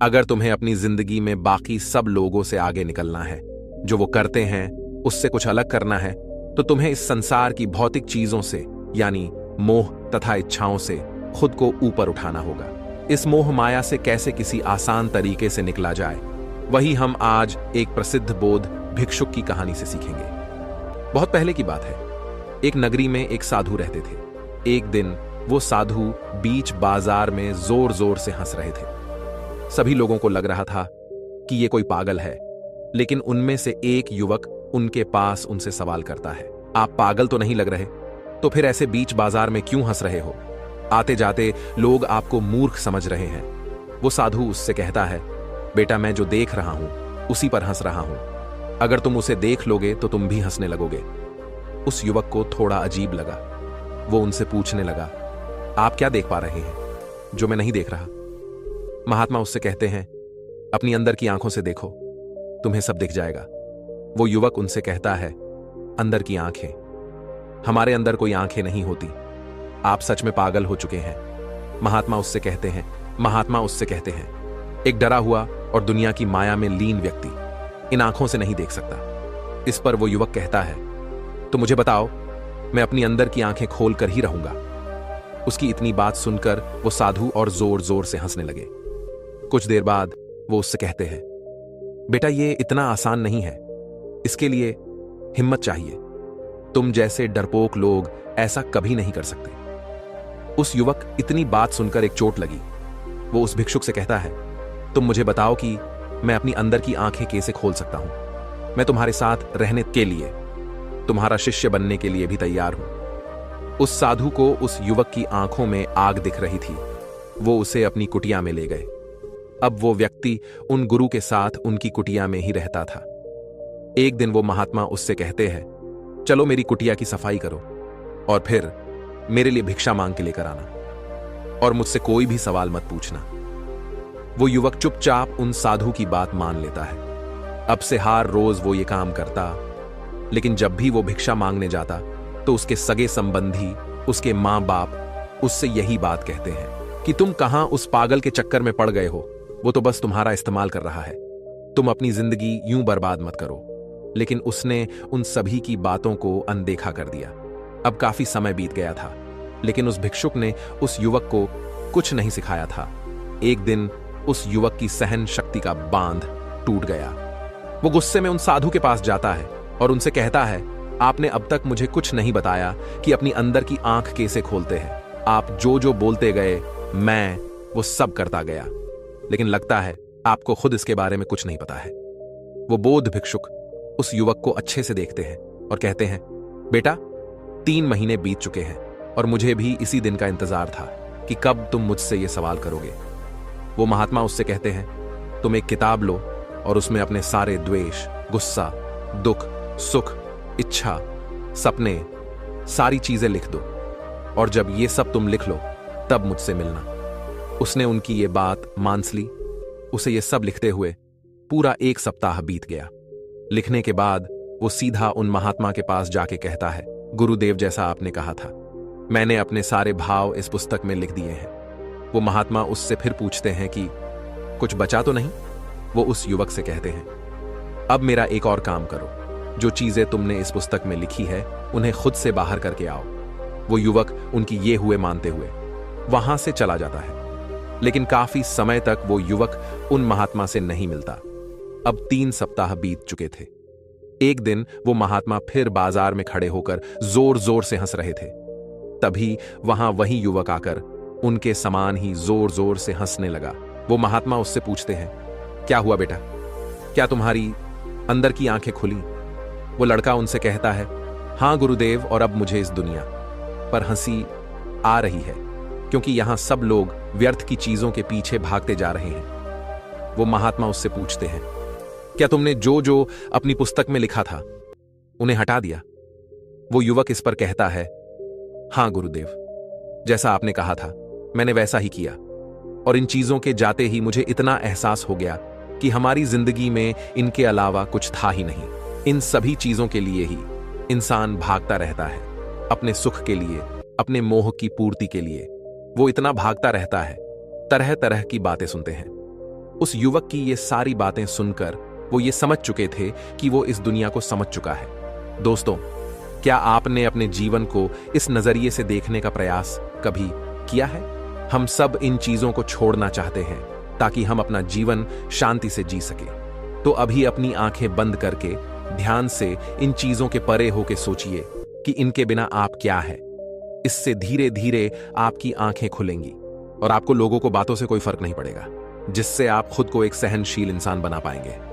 अगर तुम्हें अपनी जिंदगी में बाकी सब लोगों से आगे निकलना है, जो वो करते हैं उससे कुछ अलग करना है, तो तुम्हें इस संसार की भौतिक चीजों से यानी मोह तथा इच्छाओं से खुद को ऊपर उठाना होगा। इस मोह माया से कैसे किसी आसान तरीके से निकला जाए, वही हम आज एक प्रसिद्ध बौद्ध भिक्षुक की कहानी से सीखेंगे। बहुत पहले की बात है। एक नगरी में एक साधु रहते थे। एक दिन वो साधु बीच बाजार में जोर जोर से हंस रहे थे। सभी लोगों को लग रहा था कि ये कोई पागल है, लेकिन उनमें से एक युवक उनके पास उनसे सवाल करता है, आप पागल तो नहीं लग रहे? तो फिर ऐसे बीच बाजार में क्यों हंस रहे हो? आते जाते लोग आपको मूर्ख समझ रहे हैं। वो साधु उससे कहता है, बेटा मैं जो देख रहा हूं उसी पर हंस रहा हूं। अगर तुम उसे देख लोगे तो तुम भी हंसने लगोगे। उस युवक को थोड़ा अजीब लगा। वो उनसे पूछने लगा, आप क्या देख पा रहे हैं जो मैं नहीं देख रहा? महात्मा उससे कहते हैं, अपनी अंदर की आंखों से देखो, तुम्हें सब दिख जाएगा। वो युवक उनसे कहता है, अंदर की आंखें? हमारे अंदर कोई आंखें नहीं होती। आप सच में पागल हो चुके हैं। महात्मा उससे कहते हैं, एक डरा हुआ और दुनिया की माया में लीन व्यक्ति इन आंखों से नहीं देख सकता। इस पर वो युवक कहता है, तो मुझे बताओ, मैं अपनी अंदर की आंखें खोल कर ही रहूंगा। उसकी इतनी बात सुनकर वो साधु और जोर जोर से हंसने लगे। कुछ देर बाद वो उससे कहते हैं, बेटा ये इतना आसान नहीं है, इसके लिए हिम्मत चाहिए। तुम जैसे डरपोक लोग ऐसा कभी नहीं कर सकते। उस युवक इतनी बात सुनकर एक चोट लगी। वो उस भिक्षुक से कहता है, तुम मुझे बताओ कि मैं अपनी अंदर की आंखें कैसे खोल सकता हूं? मैं तुम्हारे साथ रहने के लिए, तुम्हारा शिष्य बनने के लिए भी तैयार हूं। उस साधु को उस युवक की आंखों में आग दिख रही थी। वो उसे अपनी कुटिया में ले गए। अब वो व्यक्ति उन गुरु के साथ उनकी कुटिया में ही रहता था। एक दिन वो महात्मा उससे कहते हैं, चलो मेरी कुटिया की सफाई करो और फिर मेरे लिए भिक्षा मांग के लेकर आना और मुझसे कोई भी सवाल मत पूछना। वो युवक चुपचाप उन साधु की बात मान लेता है। अब से हर रोज वो ये काम करता, लेकिन जब भी वो भिक्षा मांगने जाता तो उसके सगे संबंधी, उसके मां बाप उससे यही बात कहते हैं कि तुम कहां उस पागल के चक्कर में पड़ गए हो, वो तो बस तुम्हारा इस्तेमाल कर रहा है। तुम अपनी जिंदगी यूं बर्बाद मत करो। लेकिन उसने उन सभी की बातों को अनदेखा कर दिया। अब काफी समय बीत गया था, लेकिन उस भिक्षुक ने उस युवक को कुछ नहीं सिखाया था। एक दिन उस युवक की सहन शक्ति का बांध टूट गया। वो गुस्से में उन साधु के पास जाता है और उनसे कहता है, आपने अब तक मुझे कुछ नहीं बताया कि अपनी अंदर की आंख कैसे खोलते हैं। आप जो जो बोलते गए मैं वो सब करता गया, लेकिन लगता है आपको खुद इसके बारे में कुछ नहीं पता है। वो बौद्ध भिक्षुक उस युवक को अच्छे से देखते हैं और कहते हैं, बेटा 3 महीने बीत चुके हैं और मुझे भी इसी दिन का इंतजार था कि कब तुम मुझसे ये सवाल करोगे। वो महात्मा उससे कहते हैं, तुम एक किताब लो और उसमें अपने सारे द्वेष, गुस्सा, दुख, सुख, इच्छा, सपने, सारी चीजें लिख दो और जब ये सब तुम लिख लो तब मुझसे मिलना। उसने उनकी ये बात मान ली। उसे ये सब लिखते हुए पूरा 1 सप्ताह बीत गया। लिखने के बाद वो सीधा उन महात्मा के पास जाके कहता है, गुरुदेव जैसा आपने कहा था, मैंने अपने सारे भाव इस पुस्तक में लिख दिए हैं। वो महात्मा उससे फिर पूछते हैं कि कुछ बचा तो नहीं? वो उस युवक से कहते हैं, अब मेरा एक और काम करो, जो चीजें तुमने इस पुस्तक में लिखी है उन्हें खुद से बाहर करके आओ। वो युवक उनकी ये हुए मानते हुए वहां से चला जाता है, लेकिन काफी समय तक वो युवक उन महात्मा से नहीं मिलता। अब 3 सप्ताह बीत चुके थे। एक दिन वो महात्मा फिर बाजार में खड़े होकर जोर जोर से हंस रहे थे। तभी वहां वही युवक आकर उनके समान ही जोर जोर से हंसने लगा। वो महात्मा उससे पूछते हैं, क्या हुआ बेटा, क्या तुम्हारी अंदर की आंखें खुली? वो लड़का उनसे कहता है, हां गुरुदेव, और अब मुझे इस दुनिया पर हंसी आ रही है, क्योंकि यहां सब लोग व्यर्थ की चीजों के पीछे भागते जा रहे हैं। वो महात्मा उससे पूछते हैं, क्या तुमने जो जो अपनी पुस्तक में लिखा था उन्हें हटा दिया? वो युवक इस पर कहता है, हां गुरुदेव, जैसा आपने कहा था मैंने वैसा ही किया, और इन चीजों के जाते ही मुझे इतना एहसास हो गया कि हमारी जिंदगी में इनके अलावा कुछ था ही नहीं। इन सभी चीजों के लिए ही इंसान भागता रहता है, अपने सुख के लिए, अपने मोह की पूर्ति के लिए। वो इतना भागता रहता है, तरह तरह की बातें सुनते हैं। उस युवक की ये सारी बातें सुनकर वो ये समझ चुके थे कि वो इस दुनिया को समझ चुका है। दोस्तों, क्या आपने अपने जीवन को इस नजरिए से देखने का प्रयास कभी किया है? हम सब इन चीजों को छोड़ना चाहते हैं ताकि हम अपना जीवन शांति से जी सके। तो अभी अपनी आंखें बंद करके ध्यान से इन चीजों के परे होके सोचिए कि इनके बिना आप क्या है। इससे धीरे धीरे आपकी आंखें खुलेंगी और आपको लोगों को बातों से कोई फर्क नहीं पड़ेगा, जिससे आप खुद को एक सहनशील इंसान बना पाएंगे।